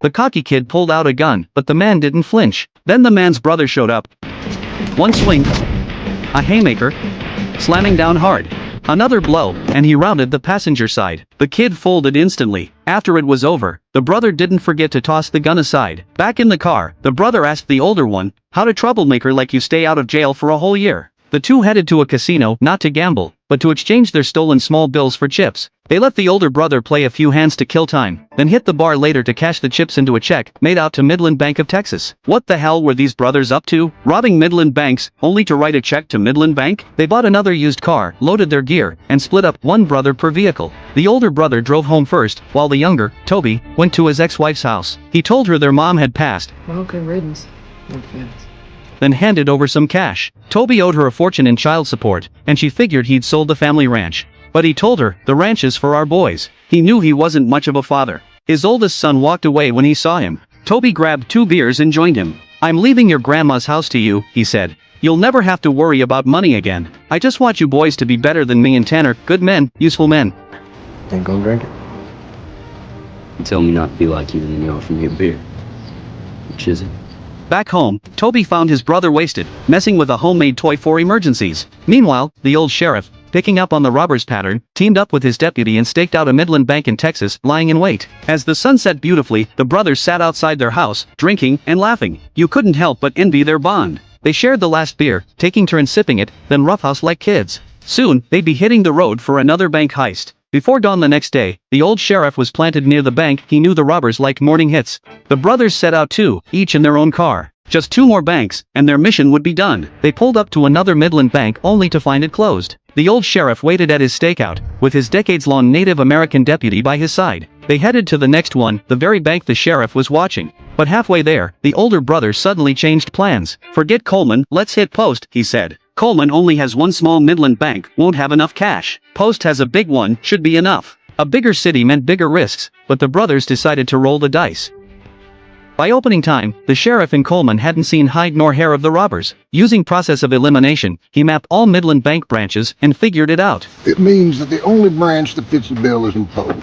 The cocky kid pulled out a gun, but the man didn't flinch. Then the man's brother showed up. One swing. A haymaker. Slamming down hard. Another blow, and he rounded the passenger side. The kid folded instantly. After it was over, the brother didn't forget to toss the gun aside. Back in the car, the brother asked the older one, "How'd a troublemaker like you stay out of jail for a whole year?" The two headed to a casino, not to gamble, but to exchange their stolen small bills for chips. They let the older brother play a few hands to kill time, then hit the bar later to cash the chips into a check made out to Midland Bank of Texas. What the hell were these brothers up to? Robbing Midland banks, only to write a check to Midland Bank? They bought another used car, loaded their gear, and split up, one brother per vehicle. The older brother drove home first, while the younger, Toby, went to his ex-wife's house. He told her their mom had passed. Well, good riddance. No offense. Then handed over some cash. Toby owed her a fortune in child support, and she figured he'd sold the family ranch. But he told her, "The ranch is for our boys." He knew he wasn't much of a father. His oldest son walked away when he saw him. Toby grabbed 2 beers and joined him. "I'm leaving your grandma's house to you," he said. "You'll never have to worry about money again. I just want you boys to be better than me and Tanner, good men, useful men." Ain't gonna drink it? You tell me not to be like you and then you offer me a beer. Which is it? Back home, Toby found his brother wasted, messing with a homemade toy for emergencies. Meanwhile, the old sheriff, picking up on the robber's pattern, teamed up with his deputy and staked out a Midland bank in Texas, lying in wait. As the sun set beautifully, the brothers sat outside their house, drinking and laughing. You couldn't help but envy their bond. They shared the last beer, taking turns sipping it, then roughhouse like kids. Soon, they'd be hitting the road for another bank heist. Before dawn the next day, the old sheriff was planted near the bank. He knew the robbers liked morning hits. The brothers set out too, each in their own car. Just 2 more banks, and their mission would be done. They pulled up to another Midland bank only to find it closed. The old sheriff waited at his stakeout, with his decades-long Native American deputy by his side. They headed to the next one, the very bank the sheriff was watching. But halfway there, the older brother suddenly changed plans. "Forget Coleman, let's hit Post," he said. "Coleman only has one small Midland bank, won't have enough cash. Post has a big one, should be enough." A bigger city meant bigger risks, but the brothers decided to roll the dice. By opening time, the sheriff in Coleman hadn't seen hide nor hair of the robbers. Using process of elimination, he mapped all Midland bank branches and figured it out. It means that the only branch that fits the bill is in Post.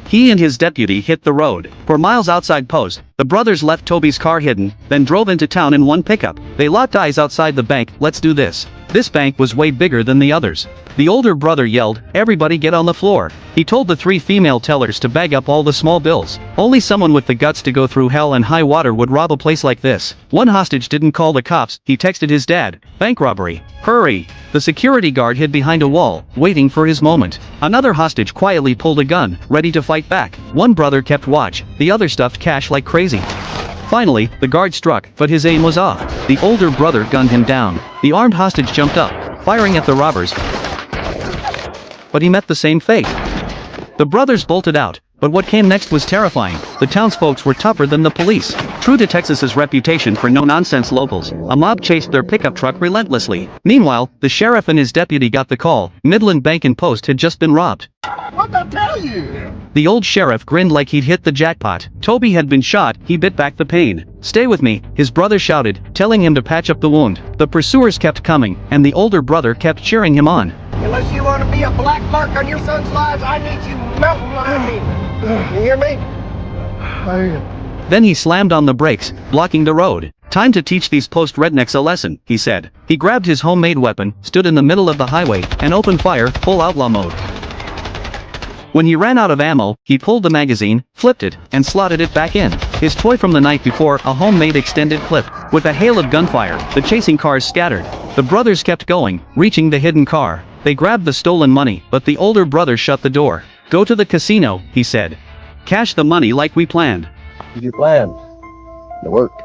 He and his deputy hit the road. For miles outside Post, the brothers left Toby's car hidden, then drove into town in one pickup. They locked eyes outside the bank. "Let's do this." This bank was way bigger than the others. The older brother yelled, "Everybody get on the floor." He told the 3 female tellers to bag up all the small bills. Only someone with the guts to go through hell and high water would rob a place like this. One hostage didn't call the cops, he texted his dad. "Bank robbery. Hurry." The security guard hid behind a wall, waiting for his moment. Another hostage quietly pulled a gun, ready to fight back. One brother kept watch, the other stuffed cash like crazy. Finally, the guard struck, but his aim was off. The older brother gunned him down. The armed hostage jumped up, firing at the robbers. But he met the same fate. The brothers bolted out, but what came next was terrifying. The townsfolk were tougher than the police. True to Texas's reputation for no-nonsense locals, a mob chased their pickup truck relentlessly. Meanwhile, the sheriff and his deputy got the call. Midland Bank and Post had just been robbed. What'd I tell you? The old sheriff grinned like he'd hit the jackpot. Toby had been shot, he bit back the pain. "Stay with me," his brother shouted, telling him to patch up the wound. The pursuers kept coming, and the older brother kept cheering him on. "Unless you want to be a black mark on your son's lives, I need you mountain behind me. You hear me?" Then he slammed on the brakes, blocking the road. "Time to teach these Post rednecks a lesson," he said. He grabbed his homemade weapon, stood in the middle of the highway, and opened fire, full outlaw mode. When he ran out of ammo, he pulled the magazine, flipped it, and slotted it back in. His toy from the night before, a homemade extended clip. With a hail of gunfire, the chasing cars scattered. The brothers kept going, reaching the hidden car. They grabbed the stolen money, but the older brother shut the door. "Go to the casino," he said. "Cash the money like we planned." Did your plan? It worked.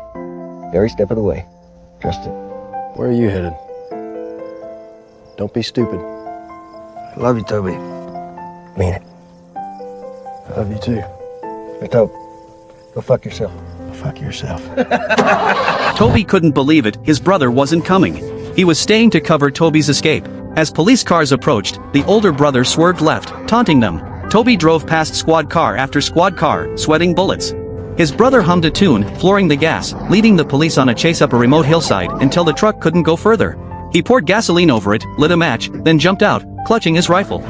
Every step of the way. Trust it. Where are you headed? Don't be stupid. I love you, Toby. Mean it. I love you too. Hey, Toby, go fuck yourself. Fuck yourself. Toby couldn't believe it, his brother wasn't coming. He was staying to cover Toby's escape. As police cars approached, the older brother swerved left, taunting them. Toby drove past squad car after squad car, sweating bullets. His brother hummed a tune, flooring the gas, leading the police on a chase up a remote hillside until the truck couldn't go further. He poured gasoline over it, lit a match, then jumped out, clutching his rifle.